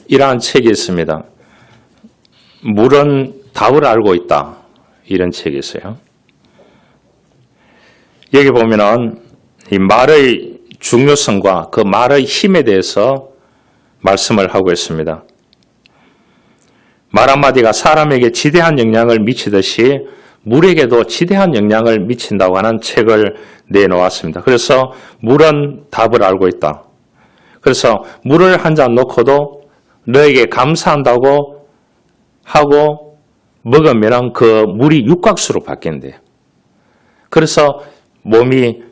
이러한 책이 있습니다. 물은 답을 알고 있다. 이런 책이 있어요. 여기 보면은 이 말의 중요성과 그 말의 힘에 대해서 말씀을 하고 있습니다. 말 한마디가 사람에게 지대한 영향을 미치듯이 물에게도 지대한 영향을 미친다고 하는 책을 내놓았습니다. 그래서 물은 답을 알고 있다. 그래서 물을 한 잔 놓고도 너에게 감사한다고 하고 먹으면 그 물이 육각수로 바뀐대요. 그래서 몸이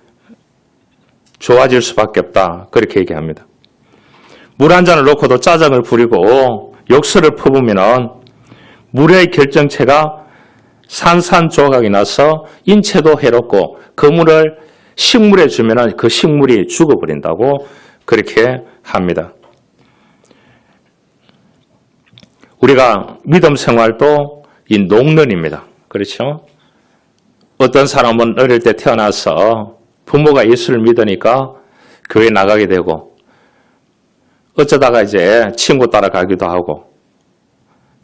좋아질 수밖에 없다. 그렇게 얘기합니다. 물 한 잔을 놓고도 짜증을 부리고 욕설을 퍼부으면 물의 결정체가 산산조각이 나서 인체도 해롭고 그 물을 식물에 주면 그 식물이 죽어버린다고 그렇게 합니다. 우리가 믿음 생활도 이 농론입니다. 그렇죠? 어떤 사람은 어릴 때 태어나서 부모가 예수를 믿으니까 교회 나가게 되고 어쩌다가 이제 친구 따라가기도 하고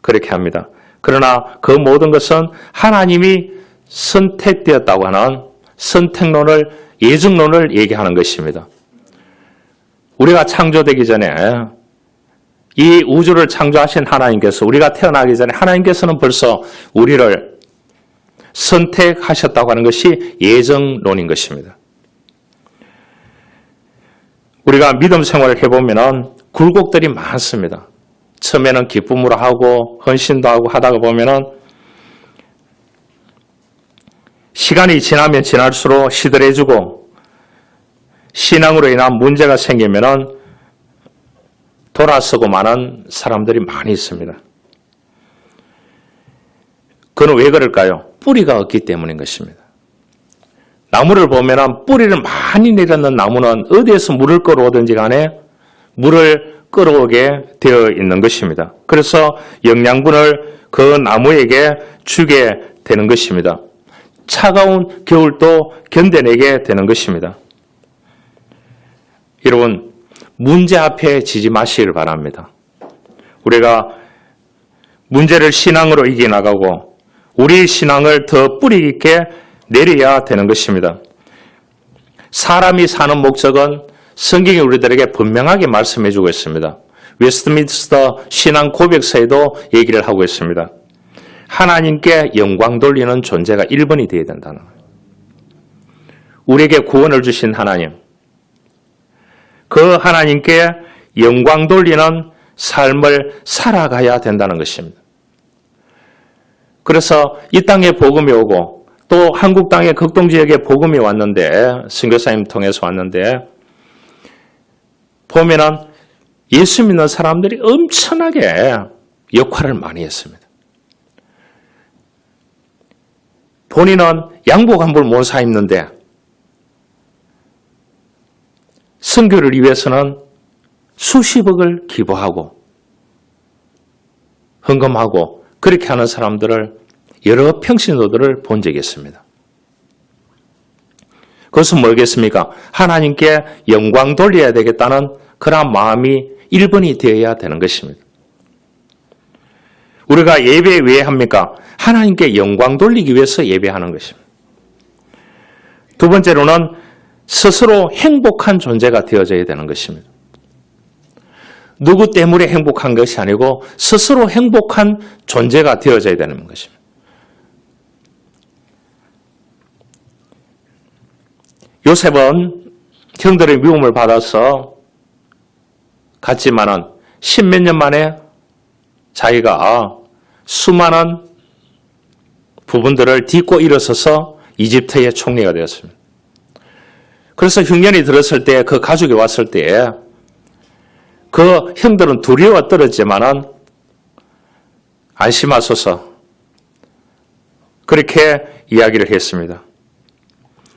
그렇게 합니다. 그러나 그 모든 것은 하나님이 선택되었다고 하는 선택론을, 예정론을 얘기하는 것입니다. 우리가 창조되기 전에 이 우주를 창조하신 하나님께서, 우리가 태어나기 전에 하나님께서는 벌써 우리를 선택하셨다고 하는 것이 예정론인 것입니다. 우리가 믿음 생활을 해보면 굴곡들이 많습니다. 처음에는 기쁨으로 하고 헌신도 하고 하다가 보면은 시간이 지나면 지날수록 시들해지고 신앙으로 인한 문제가 생기면은 돌아서고 마는 사람들이 많이 있습니다. 그건 왜 그럴까요? 뿌리가 없기 때문인 것입니다. 나무를 보면은 뿌리를 많이 내렸는 나무는 어디에서 물을 끌어오든지 간에 물을 끌어오게 되어 있는 것입니다. 그래서 영양분을 그 나무에게 주게 되는 것입니다. 차가운 겨울도 견뎌내게 되는 것입니다. 여러분, 문제 앞에 지지 마시길 바랍니다. 우리가 문제를 신앙으로 이겨나가고 우리 신앙을 더 뿌리 깊게 내려야 되는 것입니다. 사람이 사는 목적은 성경이 우리들에게 분명하게 말씀해주고 있습니다. 웨스트민스터 신앙 고백서에도 얘기를 하고 있습니다. 하나님께 영광 돌리는 존재가 1번이 되어야 된다는 거예요. 우리에게 구원을 주신 하나님, 그 하나님께 영광 돌리는 삶을 살아가야 된다는 것입니다. 그래서 이 땅에 복음이 오고 또 한국 땅의 극동지역에 복음이 왔는데, 선교사님 통해서 왔는데 보면은 예수 믿는 사람들이 엄청나게 역할을 많이 했습니다. 본인은 양복 한 벌 못 사 입는데 선교를 위해서는 수십억을 기부하고 헌금하고 그렇게 하는 사람들을, 여러 평신도들을 본 적이 있습니다. 그것은 뭐겠습니까? 하나님께 영광 돌려야 되겠다는 그런 마음이 1번이 되어야 되는 것입니다. 우리가 예배 왜 합니까? 하나님께 영광 돌리기 위해서 예배하는 것입니다. 두 번째로는 스스로 행복한 존재가 되어져야 되는 것입니다. 누구 때문에 행복한 것이 아니고 스스로 행복한 존재가 되어져야 되는 것입니다. 요셉은 형들의 미움을 받아서 갔지만은 10몇 년 만에 자기가 수많은 부분들을 딛고 일어서서 이집트의 총리가 되었습니다. 그래서 흉년이 들었을 때, 그 가족이 왔을 때 그 형들은 두려워 떨었지만은 안심하소서 그렇게 이야기를 했습니다.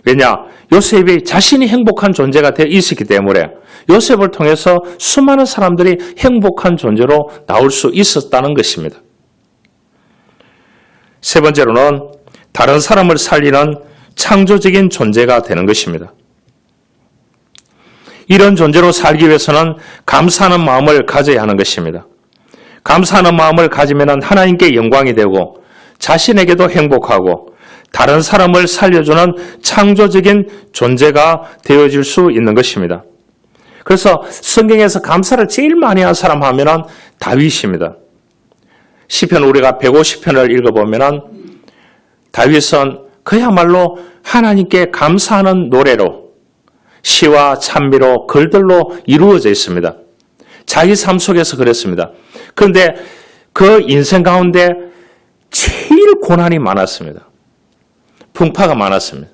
왜냐? 요셉이 자신이 행복한 존재가 되어 있었기 때문에 요셉을 통해서 수많은 사람들이 행복한 존재로 나올 수 있었다는 것입니다. 세 번째로는 다른 사람을 살리는 창조적인 존재가 되는 것입니다. 이런 존재로 살기 위해서는 감사하는 마음을 가져야 하는 것입니다. 감사하는 마음을 가지면 하나님께 영광이 되고 자신에게도 행복하고 다른 사람을 살려주는 창조적인 존재가 되어질 수 있는 것입니다. 그래서 성경에서 감사를 제일 많이 한 사람 하면은 다윗입니다. 시편 우리가 150편을 읽어보면은 다윗은 그야말로 하나님께 감사하는 노래로 시와 찬미로 글들로 이루어져 있습니다. 자기 삶 속에서 그랬습니다. 그런데 그 인생 가운데 제일 고난이 많았습니다. 풍파가 많았습니다.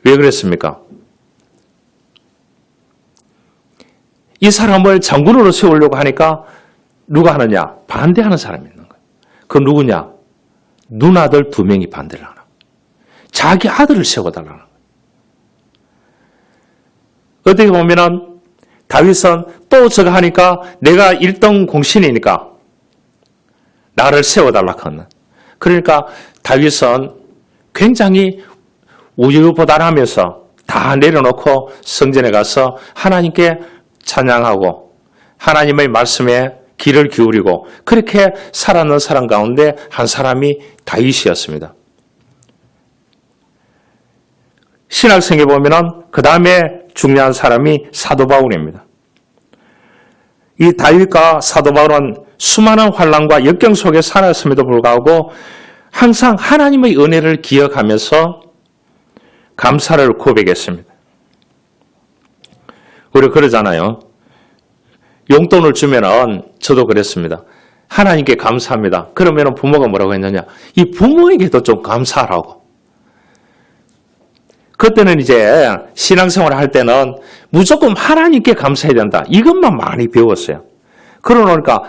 왜 그랬습니까? 이 사람을 장군으로 세우려고 하니까 누가 하느냐? 반대하는 사람이 있는 거예요. 그 누구냐? 누나들 2명이 반대를 하는 거예요. 자기 아들을 세워달라는 거예요. 어떻게 보면은 다윗은 또 저거 하니까 내가 1등 공신이니까 나를 세워달라고 하는. 그러니까 다윗은 굉장히 우유부단하면서 다 내려놓고 성전에 가서 하나님께 찬양하고 하나님의 말씀에 귀를 기울이고 그렇게 살았는 사람 가운데 한 사람이 다윗이었습니다. 신학성에 보면은 그 다음에 중요한 사람이 사도 바울입니다. 이 다윗과 사도 바울은 수많은 환난과 역경 속에 살았음에도 불구하고 항상 하나님의 은혜를 기억하면서 감사를 고백했습니다. 우리 그러잖아요. 용돈을 주면은 저도 그랬습니다. 하나님께 감사합니다. 그러면은 부모가 뭐라고 했느냐? 이 부모에게도 좀 감사하라고. 그때는 이제 신앙생활을 할 때는 무조건 하나님께 감사해야 된다. 이것만 많이 배웠어요. 그러니까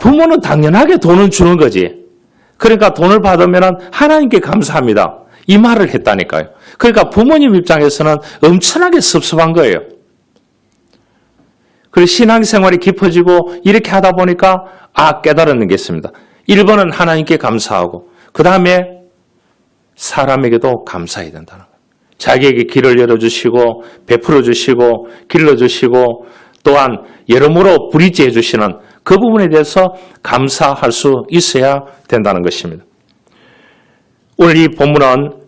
부모는 당연하게 돈을 주는 거지. 그러니까 돈을 받으면 하나님께 감사합니다. 이 말을 했다니까요. 그러니까 부모님 입장에서는 엄청나게 섭섭한 거예요. 그리고 신앙생활이 깊어지고 이렇게 하다 보니까 깨달은 게 있습니다. 1번은 하나님께 감사하고 그 다음에 사람에게도 감사해야 된다는 거예요. 자기에게 길을 열어주시고 베풀어 주시고 길러주시고 또한 여러모로 불의지해 주시는 그 부분에 대해서 감사할 수 있어야 된다는 것입니다. 오늘 이 본문은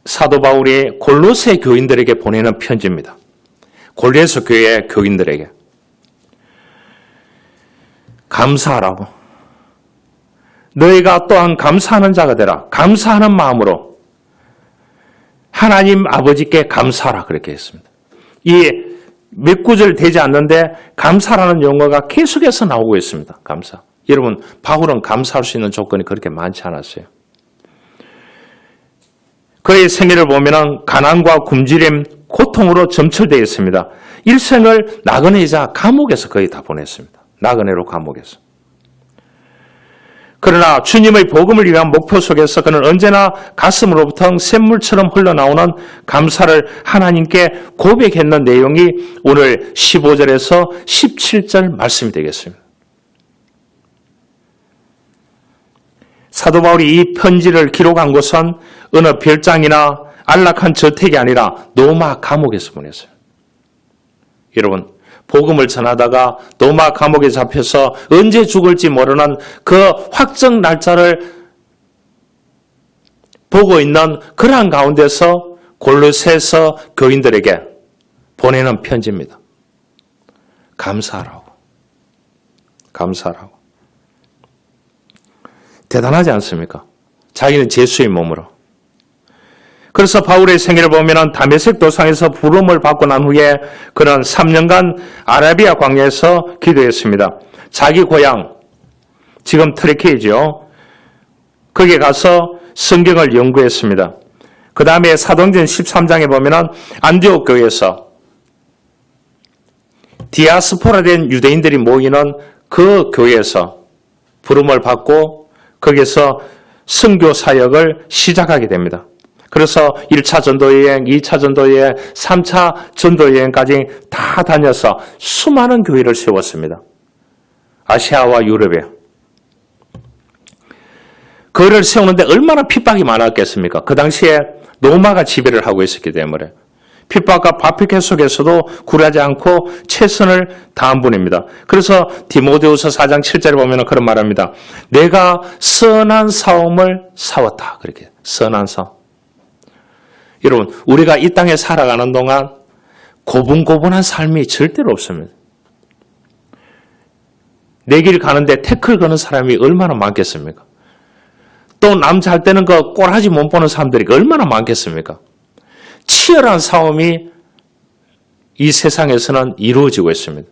사도 바울이 골로새 교인들에게 보내는 편지입니다. 골로새 교회 교인들에게 감사하라고. 너희가 또한 감사하는 자가 되라. 감사하는 마음으로 하나님 아버지께 감사하라 그렇게 했습니다. 이 몇 구절 되지 않는데 감사라는 용어가 계속해서 나오고 있습니다. 감사. 여러분 바울은 감사할 수 있는 조건이 그렇게 많지 않았어요. 그의 생애를 보면 가난과 굶주림, 고통으로 점철되어 있습니다. 일생을 나그네이자 감옥에서 거의 다 보냈습니다. 나그네로 감옥에서. 그러나 주님의 복음을 위한 목표 속에서 그는 언제나 가슴으로부터 샘물처럼 흘러나오는 감사를 하나님께 고백했는 내용이 오늘 15절에서 17절 말씀이 되겠습니다. 사도 바울이 이 편지를 기록한 곳은 어느 별장이나 안락한 저택이 아니라 로마 감옥에서 보냈어요. 여러분 복음을 전하다가 로마 감옥에 잡혀서 언제 죽을지 모르는 그 확정 날짜를 보고 있는 그러한 가운데서 골로새서 교인들에게 보내는 편지입니다. 감사하라고. 감사하라고. 대단하지 않습니까? 자기는 제수의 몸으로. 그래서 바울의 생애를 보면 다메섹 도상에서 부름을 받고 난 후에 그는 3년간 아라비아 광야에서 기도했습니다. 자기 고향, 지금 트레케이죠. 거기에 가서 성경을 연구했습니다. 그 다음에 사도행전 13장에 보면 안디옥 교회에서 디아스포라된 유대인들이 모이는 그 교회에서 부름을 받고 거기서 선교 사역을 시작하게 됩니다. 그래서 1차 전도여행, 2차 전도여행, 3차 전도여행까지 다 다녀서 수많은 교회를 세웠습니다. 아시아와 유럽에. 그를 세우는데 얼마나 핍박이 많았겠습니까? 그 당시에 로마가 지배를 하고 있었기 때문에 핍박과 박해계 속에서도 굴하지 않고 최선을 다한 분입니다. 그래서 디모데후서 4장 7절에 보면 그런 말합니다. 내가 선한 싸움을 싸웠다. 그렇게 선한 싸움. 여러분, 우리가 이 땅에 살아가는 동안 고분고분한 삶이 절대로 없습니다. 내 길 가는데 태클 거는 사람이 얼마나 많겠습니까? 또 남 잘 때는 그 꼬라지 못 보는 사람들이 얼마나 많겠습니까? 치열한 싸움이 이 세상에서는 이루어지고 있습니다.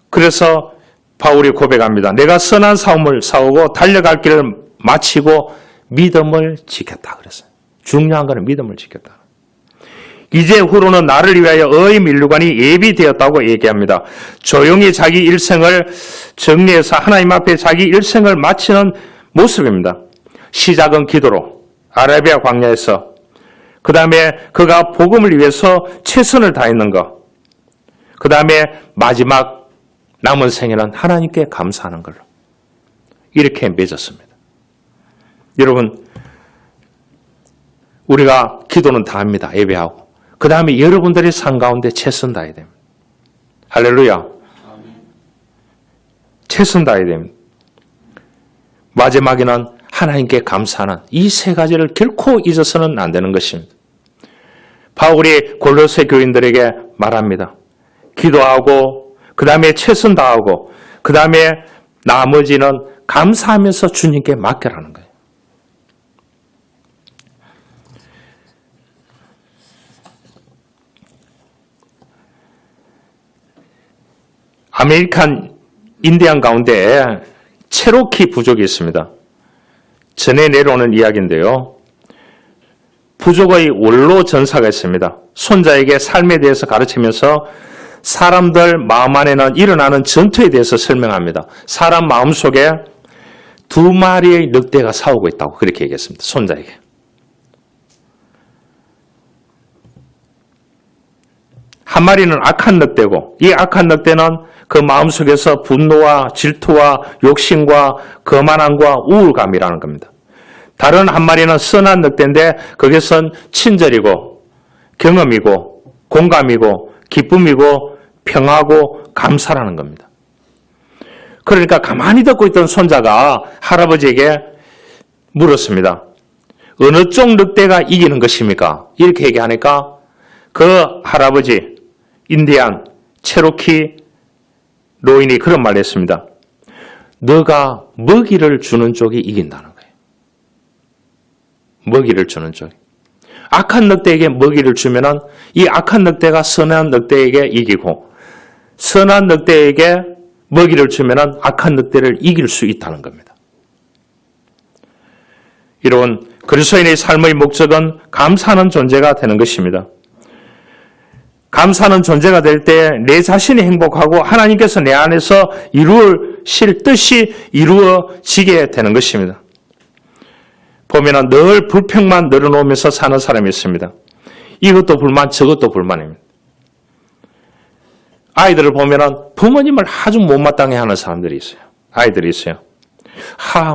그래서 바울이 고백합니다. 내가 선한 싸움을 싸우고 달려갈 길을 마치고 믿음을 지켰다 그랬어요. 중요한 것은 믿음을 지켰다. 이제 후로는 나를 위하여 의인 인류관이 예비되었다고 얘기합니다. 조용히 자기 일생을 정리해서 하나님 앞에 자기 일생을 마치는 모습입니다. 시작은 기도로 아라비아 광야에서, 그 다음에 그가 복음을 위해서 최선을 다했는 것, 그 다음에 마지막 남은 생에는 하나님께 감사하는 걸로 이렇게 맺었습니다. 여러분, 우리가 기도는 다 합니다. 예배하고. 그 다음에 여러분들의 삶 가운데 최선 다해야 됩니다. 할렐루야. 최선 다해야 됩니다. 마지막에는 하나님께 감사하는 이 세 가지를 결코 잊어서는 안 되는 것입니다. 바울이 골로새 교인들에게 말합니다. 기도하고 그 다음에 최선 다하고 그 다음에 나머지는 감사하면서 주님께 맡겨라는 거예요. 아메리칸 인디안 가운데 체로키 부족이 있습니다. 전해 내려오는 이야기인데요. 부족의 원로 전사가 있습니다. 손자에게 삶에 대해서 가르치면서 사람들 마음 안에는 일어나는 전투에 대해서 설명합니다. 사람 마음속에 2마리의 늑대가 싸우고 있다고 그렇게 얘기했습니다. 손자에게. 한 마리는 악한 늑대고 이 악한 늑대는 그 마음속에서 분노와 질투와 욕심과 거만함과 우울감이라는 겁니다. 다른 한 마리는 선한 늑대인데 그것은 친절이고 경험이고 공감이고 기쁨이고 평하고 감사라는 겁니다. 그러니까 가만히 듣고 있던 손자가 할아버지에게 물었습니다. 어느 쪽 늑대가 이기는 것입니까? 이렇게 얘기하니까 그 할아버지 인디안 체로키 노인이 그런 말을 했습니다. 너가 먹이를 주는 쪽이 이긴다는 거예요. 먹이를 주는 쪽이. 악한 늑대에게 먹이를 주면은 이 악한 늑대가 선한 늑대에게 이기고 선한 늑대에게 먹이를 주면은 악한 늑대를 이길 수 있다는 겁니다. 이런 그리스도인의 삶의 목적은 감사하는 존재가 되는 것입니다. 감사하는 존재가 될 때 내 자신이 행복하고 하나님께서 내 안에서 이루실 뜻이 이루어지게 되는 것입니다. 보면은 늘 불평만 늘어놓으면서 사는 사람이 있습니다. 이것도 불만, 저것도 불만입니다. 아이들을 보면은 부모님을 아주 못마땅해 하는 사람들이 있어요. 아이들이 있어요.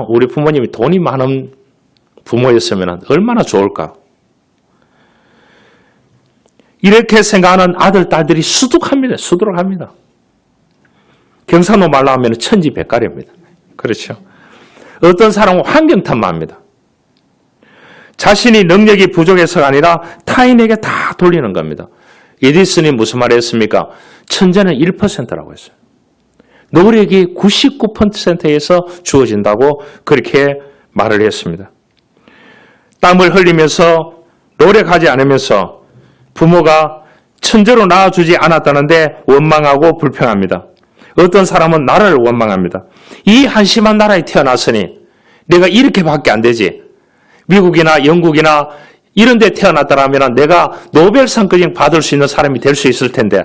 우리 부모님이 돈이 많은 부모였으면 얼마나 좋을까. 이렇게 생각하는 아들, 딸들이 수두룩합니다. 수두룩합니다. 경상도 말로 하면 천지백갈입니다. 그렇죠. 어떤 사람은 환경 탓만합니다. 자신이 능력이 부족해서가 아니라 타인에게 다 돌리는 겁니다. 에디슨이 무슨 말을 했습니까? 천재는 1%라고 했어요. 노력이 99%에서 주어진다고 그렇게 말을 했습니다. 땀을 흘리면서 노력하지 않으면서 부모가 천재로 낳아주지 않았다는데 원망하고 불평합니다. 어떤 사람은 나라를 원망합니다. 이 한심한 나라에 태어났으니 내가 이렇게밖에 안 되지. 미국이나 영국이나 이런 데 태어났다면 내가 노벨상까지 받을 수 있는 사람이 될 수 있을 텐데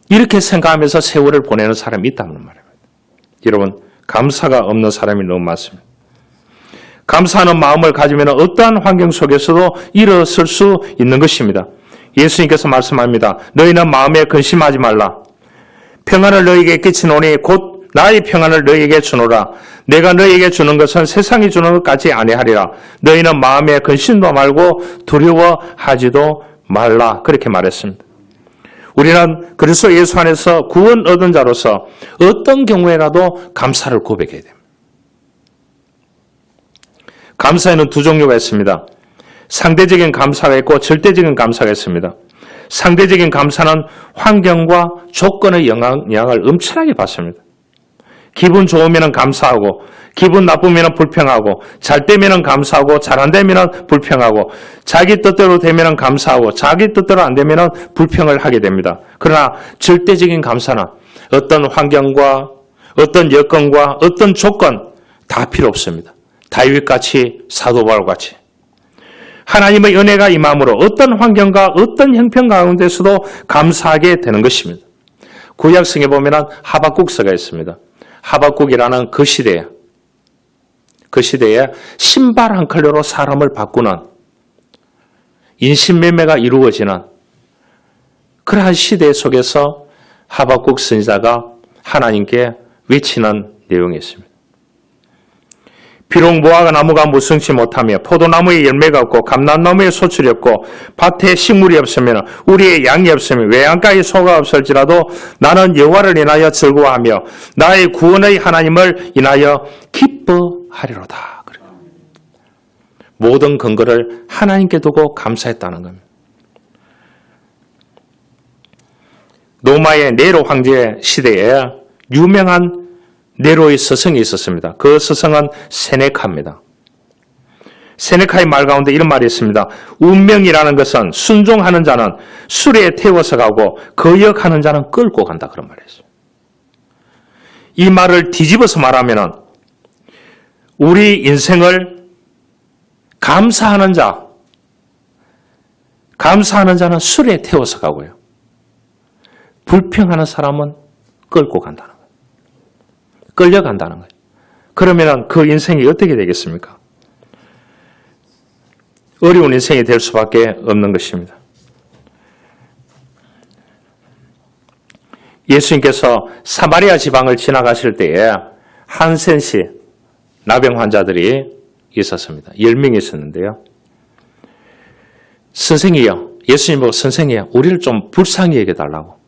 이렇게 생각하면서 세월을 보내는 사람이 있다는 말입니다. 여러분, 감사가 없는 사람이 너무 많습니다. 감사하는 마음을 가지면 어떠한 환경 속에서도 일어설 수 있는 것입니다. 예수님께서 말씀합니다. 너희는 마음에 근심하지 말라. 평안을 너희에게 끼치노니 곧 나의 평안을 너희에게 주노라. 내가 너희에게 주는 것은 세상이 주는 것 같이 아니하리라. 너희는 마음에 근심도 말고 두려워하지도 말라. 그렇게 말했습니다. 우리는 그리스도 예수 안에서 구원 얻은 자로서 어떤 경우에라도 감사를 고백해야 됩니다. 감사에는 두 종류가 있습니다. 상대적인 감사가 있고 절대적인 감사가 있습니다. 상대적인 감사는 환경과 조건의 영향을 엄청나게 받습니다. 기분 좋으면 감사하고, 기분 나쁘면 불평하고, 잘 되면 감사하고, 잘 안 되면 불평하고, 자기 뜻대로 되면 감사하고, 자기 뜻대로 안 되면 불평을 하게 됩니다. 그러나 절대적인 감사는 어떤 환경과 어떤 여건과 어떤 조건 다 필요 없습니다. 다윗같이, 사도 바울같이 하나님의 은혜가 임함으로 어떤 환경과 어떤 형편 가운데서도 감사하게 되는 것입니다. 구약성에 보면 하박국서가 있습니다. 하박국이라는 그 시대에 신발 한 컬러로 사람을 바꾸는 인신매매가 이루어지는 그러한 시대 속에서 하박국 선지자가 하나님께 외치는 내용이 있습니다. 비록 무화과 나무가 무성치 못하며 포도나무에 열매가 없고 감람나무에 소출이 없고 밭에 식물이 없으면 우리의 양이 없으면 외양가에 소가 없을지라도 나는 여호와를 인하여 즐거워하며 나의 구원의 하나님을 인하여 기뻐하리로다. 모든 근거를 하나님께 두고 감사했다는 겁니다. 로마의 네로 황제 시대에 유명한 네로의 스승이 있었습니다. 그 스승은 세네카입니다. 세네카의 말 가운데 이런 말이 있습니다. 운명이라는 것은 순종하는 자는 수레에 태워서 가고 거역하는 자는 끌고 간다. 그런 말이 있어요. 이 말을 뒤집어서 말하면 우리 인생을 감사하는 자는 수레에 태워서 가고요. 불평하는 사람은 끌고 간다는 거예요. 끌려간다는 거예요. 그러면 그 인생이 어떻게 되겠습니까? 어려운 인생이 될 수밖에 없는 것입니다. 예수님께서 사마리아 지방을 지나가실 때에 한센시 나병 환자들이 있었습니다. 10명이 있었는데요. 선생이요. 예수님 보고 선생이요. 우리를 좀 불쌍히 여겨달라고.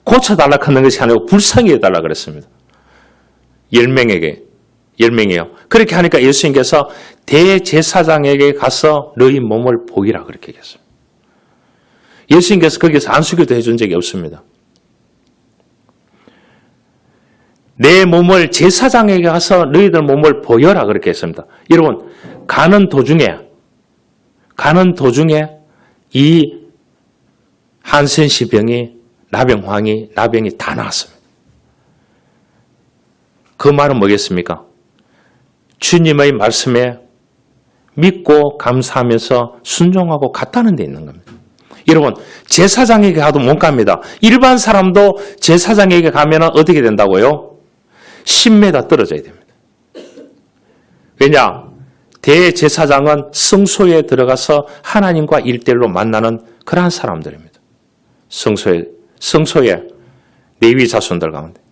고쳐달라 하는 것이 아니고 불쌍히 여겨달라 그랬습니다. 10명이요. 그렇게 하니까 예수님께서 대제사장에게 가서 너희 몸을 보이라 그렇게 얘기했습니다. 예수님께서 거기서 안수기도 해준 적이 없습니다. 내 몸을 제사장에게 가서 너희들 몸을 보여라 그렇게 했습니다. 여러분, 가는 도중에 이 한센시 병이 나병이 다 나왔습니다. 그 말은 뭐겠습니까? 주님의 말씀에 믿고 감사하면서 순종하고 갔다는 데 있는 겁니다. 여러분, 제사장에게 가도 못 갑니다. 일반 사람도 제사장에게 가면 어떻게 된다고요? 10m 떨어져야 됩니다. 왜냐? 대제사장은 성소에 들어가서 하나님과 1:1로 만나는 그러한 사람들입니다. 성소에 레위 자손들 가운데.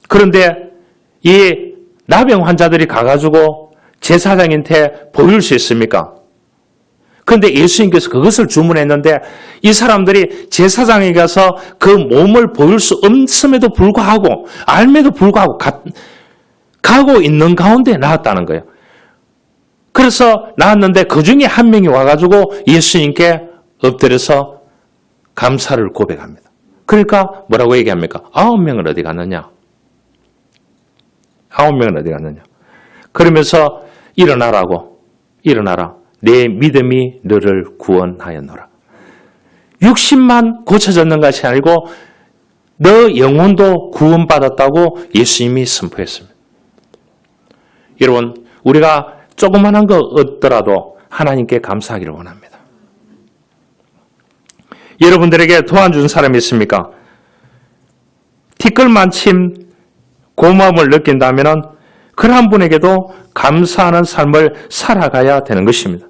그런데 이 나병 환자들이 가가지고 제사장한테 보일 수 있습니까? 그런데 예수님께서 그것을 주문했는데 이 사람들이 제사장에 가서 그 몸을 보일 수 없음에도 불구하고 알매도 불구하고 가고 있는 가운데 나왔다는 거예요. 그래서 나왔는데 그 중에 한 명이 와가지고 예수님께 엎드려서 감사를 고백합니다. 그러니까 뭐라고 얘기합니까? 9명은 어디 갔느냐? 9명은 어디 갔느냐? 그러면서 일어나라. 내 믿음이 너를 구원하였노라. 60만 고쳐졌는 것이 아니고 너 영혼도 구원받았다고 예수님이 선포했습니다. 여러분, 우리가 조그만한 거 얻더라도 하나님께 감사하기를 원합니다. 여러분들에게 도와준 사람이 있습니까? 티끌만침 고마움을 느낀다면 그러한 분에게도 감사하는 삶을 살아가야 되는 것입니다.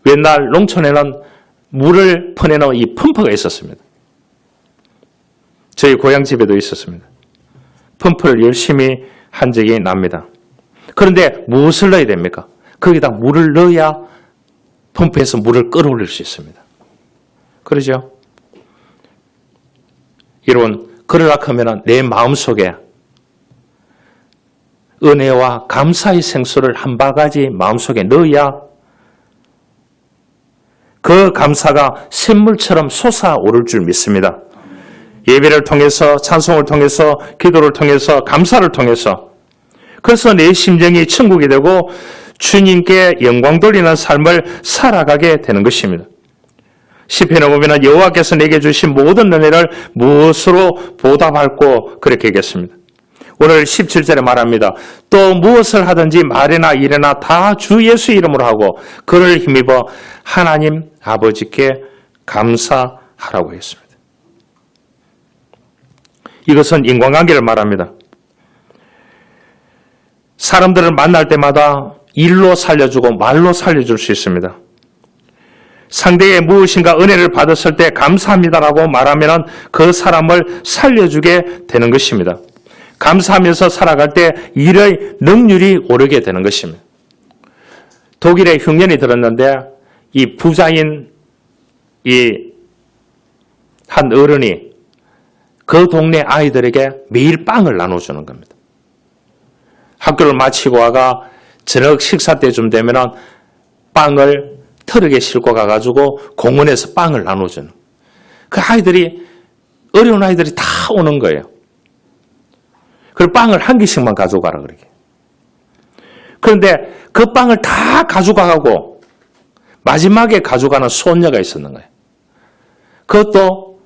옛날 농촌에는 물을 퍼내는 이 펌프가 있었습니다. 저희 고향집에도 있었습니다. 펌프를 열심히 한 적이 납니다. 그런데 무엇을 넣어야 됩니까? 거기다 물을 넣어야 펌프에서 물을 끌어올릴 수 있습니다. 그러죠? 여러분, 그러려고 하면 내 마음속에 은혜와 감사의 생수를 한 바가지 마음속에 넣어야 그 감사가 샘물처럼 솟아오를 줄 믿습니다. 예배를 통해서, 찬송을 통해서, 기도를 통해서, 감사를 통해서, 그래서 내 심정이 천국이 되고 주님께 영광 돌리는 삶을 살아가게 되는 것입니다. 시편에 보면 여호와께서 내게 주신 모든 은혜를 무엇으로 보답할고 그렇게 얘기했습니다. 오늘 17절에 말합니다. 또 무엇을 하든지 말이나 일이나 다 주 예수 이름으로 하고 그를 힘입어 하나님 아버지께 감사하라고 했습니다. 이것은 인간관계를 말합니다. 사람들을 만날 때마다 일로 살려주고 말로 살려줄 수 있습니다. 상대의 무엇인가 은혜를 받았을 때 감사합니다라고 말하면 그 사람을 살려주게 되는 것입니다. 감사하면서 살아갈 때 일의 능률이 오르게 되는 것입니다. 독일에 흉년이 들었는데 이 부자인 이 한 어른이 그 동네 아이들에게 매일 빵을 나눠주는 겁니다. 학교를 마치고 와가 저녁 식사 때쯤 되면 빵을 트럭에 싣고 가가지고 공원에서 빵을 나눠주는. 그 아이들이, 어려운 아이들이 다 오는 거예요. 그 빵을 한 개씩만 가져가라 그러게. 그런데 그 빵을 다 가져가고 마지막에 가져가는 손녀가 있었는 거예요. 그것도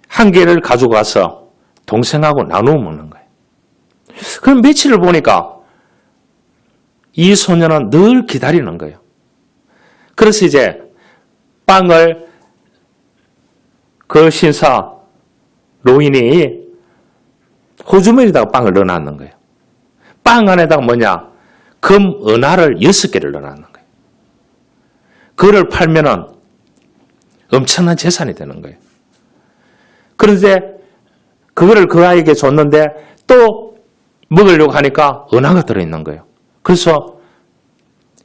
한 개를 가져가서 동생하고 나누어 먹는 거예요. 그럼 며칠을 보니까 이 소녀는 늘 기다리는 거예요. 그래서 이제 빵을 그 신사 노인이 호주머니에다가 빵을 넣어놨는 거예요. 빵 안에다가 뭐냐? 금 은하를 6개를 넣어놨는 거예요. 그거를 팔면은 엄청난 재산이 되는 거예요. 그런데 그거를 그 아이에게 줬는데 또 먹으려고 하니까 은하가 들어있는 거예요. 그래서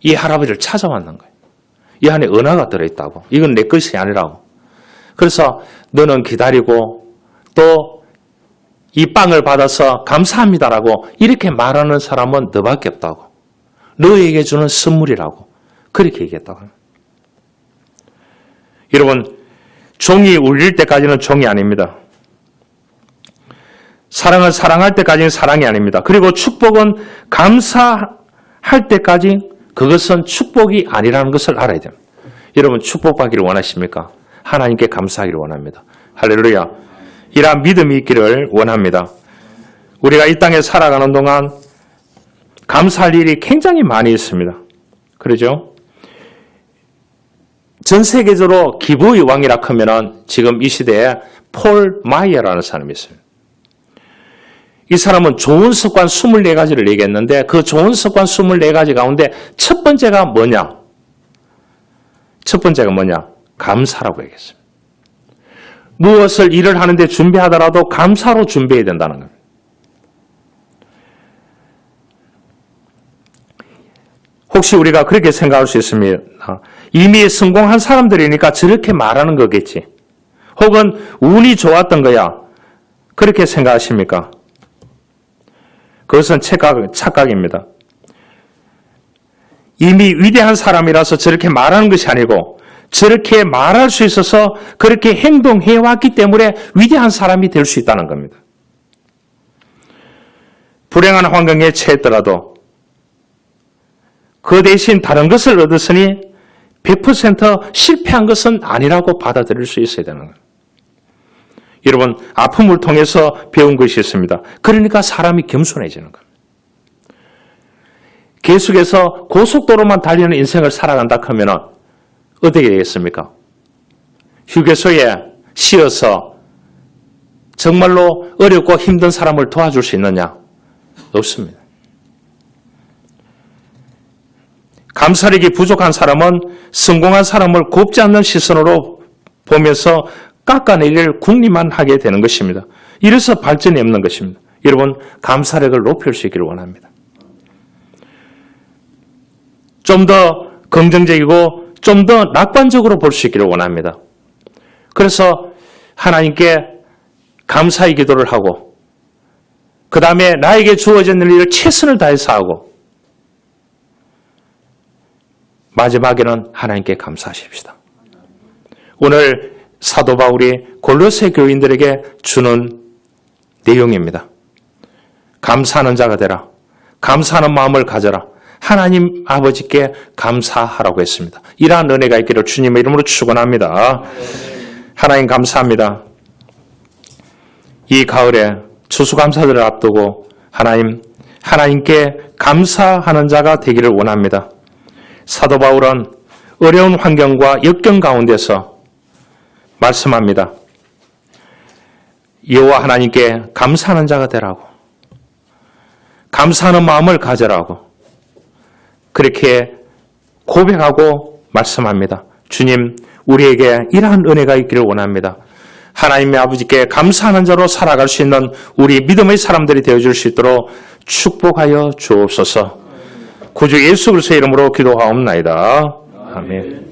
이 할아버지를 찾아왔는 거예요. 이 안에 은하가 들어있다고. 이건 내 것이 아니라고. 그래서 너는 기다리고 또 이 빵을 받아서 감사합니다라고 이렇게 말하는 사람은 너밖에 없다고. 너에게 주는 선물이라고. 그렇게 얘기했다고. 여러분, 종이 울릴 때까지는 종이 아닙니다. 사랑을 사랑할 때까지는 사랑이 아닙니다. 그리고 축복은 감사할 때까지 그것은 축복이 아니라는 것을 알아야 됩니다. 여러분, 축복받기를 원하십니까? 하나님께 감사하기를 원합니다. 할렐루야. 이러한 믿음이 있기를 원합니다. 우리가 이 땅에 살아가는 동안 감사할 일이 굉장히 많이 있습니다. 그러죠? 전 세계적으로 기부의 왕이라 하면 지금 이 시대에 폴 마이어라는 사람이 있어요. 이 사람은 좋은 습관 24가지를 얘기했는데 그 좋은 습관 24가지 가운데 첫 번째가 뭐냐? 첫 번째가 뭐냐? 감사라고 얘기했습니다. 무엇을 일을 하는데 준비하더라도 감사로 준비해야 된다는 겁니다. 혹시 우리가 그렇게 생각할 수 있습니다. 이미 성공한 사람들이니까 저렇게 말하는 거겠지. 혹은 운이 좋았던 거야. 그렇게 생각하십니까? 그것은 착각입니다. 이미 위대한 사람이라서 저렇게 말하는 것이 아니고 저렇게 말할 수 있어서 그렇게 행동해왔기 때문에 위대한 사람이 될 수 있다는 겁니다. 불행한 환경에 처했더라도 그 대신 다른 것을 얻었으니 100% 실패한 것은 아니라고 받아들일 수 있어야 되는 거예요. 여러분, 아픔을 통해서 배운 것이 있습니다. 그러니까 사람이 겸손해지는 겁니다. 계속해서 고속도로만 달리는 인생을 살아간다 하면 어떻게 되겠습니까? 휴게소에 쉬어서 정말로 어렵고 힘든 사람을 도와줄 수 있느냐? 없습니다. 감사력이 부족한 사람은 성공한 사람을 곱지 않는 시선으로 보면서 깎아내릴 궁리만 하게 되는 것입니다. 이래서 발전이 없는 것입니다. 여러분, 감사력을 높일 수 있기를 원합니다. 좀 더 긍정적이고 좀 더 낙관적으로 볼 수 있기를 원합니다. 그래서 하나님께 감사의 기도를 하고 그 다음에 나에게 주어진 일을 최선을 다해서 하고 마지막에는 하나님께 감사하십시다. 오늘 사도 바울이 골로새 교인들에게 주는 내용입니다. 감사하는 자가 되라. 감사하는 마음을 가져라. 하나님 아버지께 감사하라고 했습니다. 이러한 은혜가 있기를 주님의 이름으로 축원합니다. 하나님 감사합니다. 이 가을에 추수감사절을 앞두고 하나님께 감사하는 자가 되기를 원합니다. 사도 바울은 어려운 환경과 역경 가운데서 말씀합니다. 여호와 하나님께 감사하는 자가 되라고, 감사하는 마음을 가져라고 그렇게 고백하고 말씀합니다. 주님, 우리에게 이러한 은혜가 있기를 원합니다. 하나님의 아버지께 감사하는 자로 살아갈 수 있는 우리 믿음의 사람들이 되어줄 수 있도록 축복하여 주옵소서. 구주 예수 그리스도의 이름으로 기도하옵나이다. 아멘.